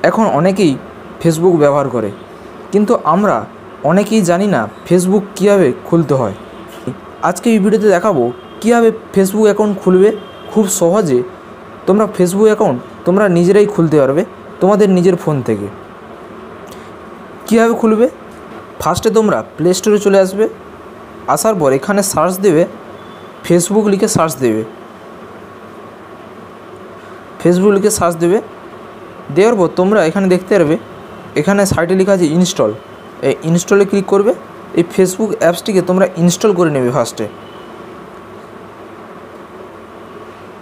এখন অনেকেই ফেসবুক ব্যবহার করে, কিন্তু আমরা অনেকেই জানি না ফেসবুক কীভাবে খুলতে হয়। আজকে এই ভিডিওতে দেখাবো কীভাবে ফেসবুক অ্যাকাউন্ট খুলবে। খুব সহজে তোমরা ফেসবুক অ্যাকাউন্ট তোমরা নিজেরাই খুলতে পারবে তোমাদের নিজের ফোন থেকে। কীভাবে খুলবে? ফার্স্টে তোমরা প্লে স্টোরে চলে আসবে। আসার পর এখানে সার্চ দেবে, ফেসবুক লিখে সার্চ দেবে। ফেসবুক লিখে সার্চ দেবে, দেওয়ার পর তোমরা এখানে দেখতে পারবে এখানে সাইটে লেখা আছে ইনস্টল। এই ইনস্টলে ক্লিক করবে। এই ফেসবুক অ্যাপসটিকে তোমরা ইনস্টল করে নেবে। ফার্স্টে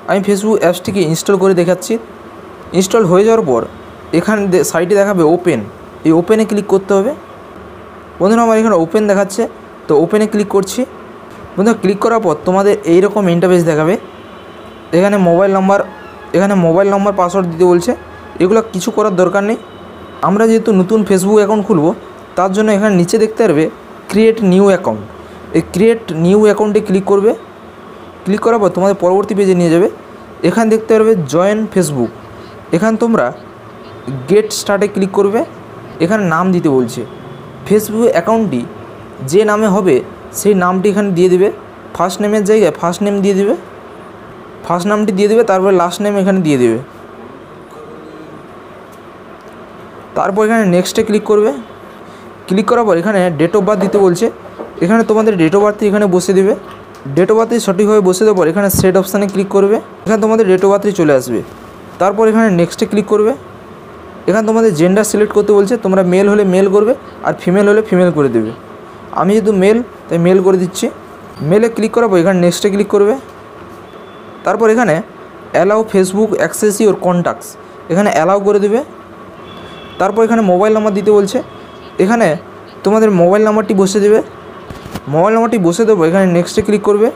আমি ফেসবুক অ্যাপসটিকে ইনস্টল করে দেখাচ্ছি। ইনস্টল হয়ে যাওয়ার পর এখানে সাইটে দেখাবে ওপেন। এই ওপেনে ক্লিক করতে হবে। বন্ধুরা আমার এখানে ওপেন দেখাচ্ছে, তো ওপেনে ক্লিক করছি। বন্ধুরা ক্লিক করার পর তোমাদের এইরকম ইন্টারফেস দেখাবে। এখানে মোবাইল নাম্বার পাসওয়ার্ড দিতে বলছে। এগুলো কিছু করার দরকার নেই। আমরা যেহেতু নতুন ফেসবুক অ্যাকাউন্ট খুলব, তার জন্য এখানে নিচে দেখতে পারবে ক্রিয়েট নিউ অ্যাকাউন্ট। এই ক্রিয়েট নিউ অ্যাকাউন্টে ক্লিক করবে। ক্লিক করার পর তোমাদের পরবর্তী পেজে নিয়ে যাবে। এখানে দেখতে পারবে জয়েন ফেসবুক। এখানে তোমরা গেট স্টার্টে ক্লিক করবে। এখানে নাম দিতে বলছে। ফেসবুক অ্যাকাউন্টটি যে নামে হবে সেই নামটি এখানে দিয়ে দেবে। ফার্স্ট নেমের জায়গায় ফার্স্ট নেম দিয়ে দেবে, ফার্স্ট নামটি দিয়ে দেবে। তারপরে লাস্ট নেম এখানে দিয়ে দেবে। তারপর এখানে নেক্সটে ক্লিক করবে। ক্লিক করার পর এখানে ডেট অফ বার্থ দিতে বলছে। এখানে তোমাদের ডেট অফ বার্থটি এখানে বসে দেবে। ডেট অফ বার্থটি সঠিকভাবে বসে দেওয়ার পর এখানে সেট অপশানে ক্লিক করবে। এখানে তোমাদের ডেট অফ বার্থটি চলে আসবে। তারপর এখানে নেক্সটে ক্লিক করবে। এখানে তোমাদের জেন্ডার সিলেক্ট করতে বলছে। তোমরা মেল হলে মেল করবে, আর ফিমেল হলে ফিমেল করে দেবে। আমি যেহেতু মেল, তাই মেল করে দিচ্ছি। মেলে ক্লিক করার পর এখানে নেক্সটে ক্লিক করবে। তারপর এখানে allow Facebook access your contacts, এখানে অ্যালাউ করে দেবে। তারপর এখানে মোবাইল নাম্বার দিতে বলছে। এখানে তোমাদের মোবাইল নাম্বারটি বসে দেবে। মোবাইল নাম্বারটি বসে দেবো। এখানে নেক্সটে ক্লিক করবে।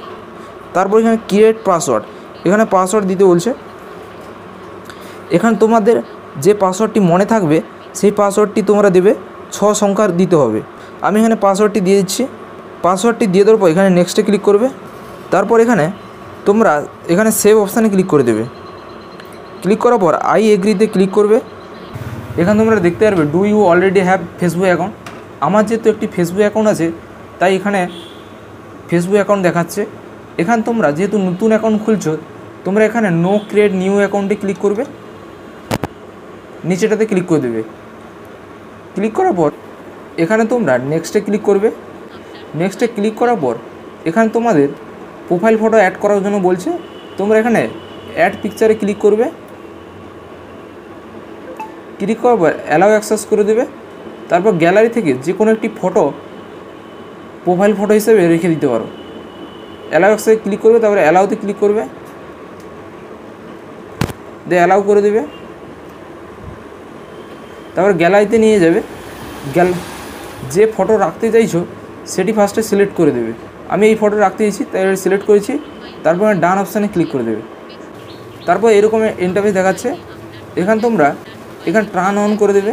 তারপর এখানে ক্রিয়েট পাসওয়ার্ড, এখানে পাসওয়ার্ড দিতে বলছে। এখানে তোমাদের যে পাসওয়ার্ডটি মনে থাকবে সেই পাসওয়ার্ডটি তোমরা দেবে। 6 সংখ্যার দিতে হবে। আমি এখানে পাসওয়ার্ডটি দিয়ে দিচ্ছি। পাসওয়ার্ডটি দিয়ে দেওয়ার পর এখানে নেক্সটে ক্লিক করবে। তারপর এখানে তোমরা এখানে সেভ অপশানে ক্লিক করে দেবে। ক্লিক করার পর আই এগ্রিতে ক্লিক করবে। এখানে তোমরা দেখতে পারবে do you already have Facebook account. আমার যেহেতু একটি ফেসবুক অ্যাকাউন্ট আছে, তাই এখানে ফেসবুক অ্যাকাউন্ট দেখাচ্ছে। এখানে তোমরা যেহেতু নতুন অ্যাকাউন্ট খুলছো, তোমরা এখানে নো ক্রিয়েট নিউ অ্যাকাউন্টে ক্লিক করবে। নিচেটাতে ক্লিক করে দেবে। ক্লিক করার পর এখানে তোমরা নেক্সটে ক্লিক করবে। নেক্সটে ক্লিক করার পর এখানে তোমাদের প্রোফাইল ফটো অ্যাড করার জন্য বলছে। তোমরা এখানে অ্যাড পিকচারে ক্লিক করবে। ক্লিক করার পর অ্যালাউ অ্যাক্সেস করে দেবে। তারপর গ্যালারি থেকে যে কোনো একটি ফটো প্রোফাইল ফটো হিসেবে রেখে দিতে পারো। অ্যালাউ অ্যাক্সেসে ক্লিক করবে। তারপরে অ্যালাউতে ক্লিক করবে, দিয়ে অ্যালাউ করে দেবে। তারপর গ্যালারিতে নিয়ে যাবে। যে ফটো রাখতে চাইছো সেটি ফার্স্টে সিলেক্ট করে দেবে। আমি এই ফটো রাখতে চাইছি, তাই সিলেক্ট করেছি। তারপর ডান অপশানে ক্লিক করে দেবে। তারপর এরকম ইন্টারফেস দেখাচ্ছে। এখানে তোমরা টার্ন অন করে দেবে।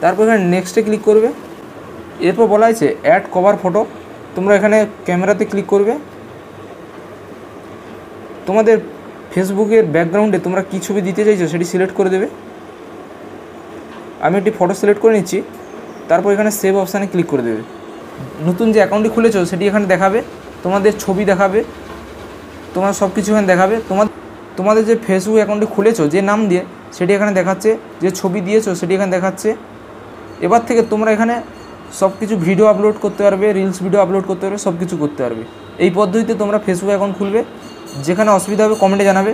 তারপর এখানে নেক্সটে ক্লিক করবে। এরপর বলা হয়েছে অ্যাড কভার ফটো। তোমরা এখানে ক্যামেরাতে ক্লিক করবে। তোমাদের ফেসবুকের ব্যাকগ্রাউন্ডে তোমরা কী ছবি দিতে চাইছো সেটি সিলেক্ট করে দেবে। আমি একটি ফটো সিলেক্ট করে নিচ্ছি। তারপর এখানে সেভ অপশানে ক্লিক করে দেবে। নতুন যে অ্যাকাউন্টটি খুলেছো সেটি এখানে দেখাবে। তোমাদের ছবি দেখাবে, তোমার সব কিছু এখানে দেখাবে। তোমাদের যে ফেসবুক অ্যাকাউন্টটি খুলেছো যে নাম দিয়ে সেটি এখানে দেখাচ্ছে। যে ছবি দিয়েছো সেটি এখানে দেখাচ্ছে। এবার থেকে তোমরা এখানে সব কিছু ভিডিও আপলোড করতে পারবে, রিলস ভিডিও আপলোড করতে পারবে, সব কিছু করতে পারবে। এই পদ্ধতিতে তোমরা ফেসবুক অ্যাকাউন্ট খুলবে। যেখানে অসুবিধা হবে কমেন্টে জানাবে।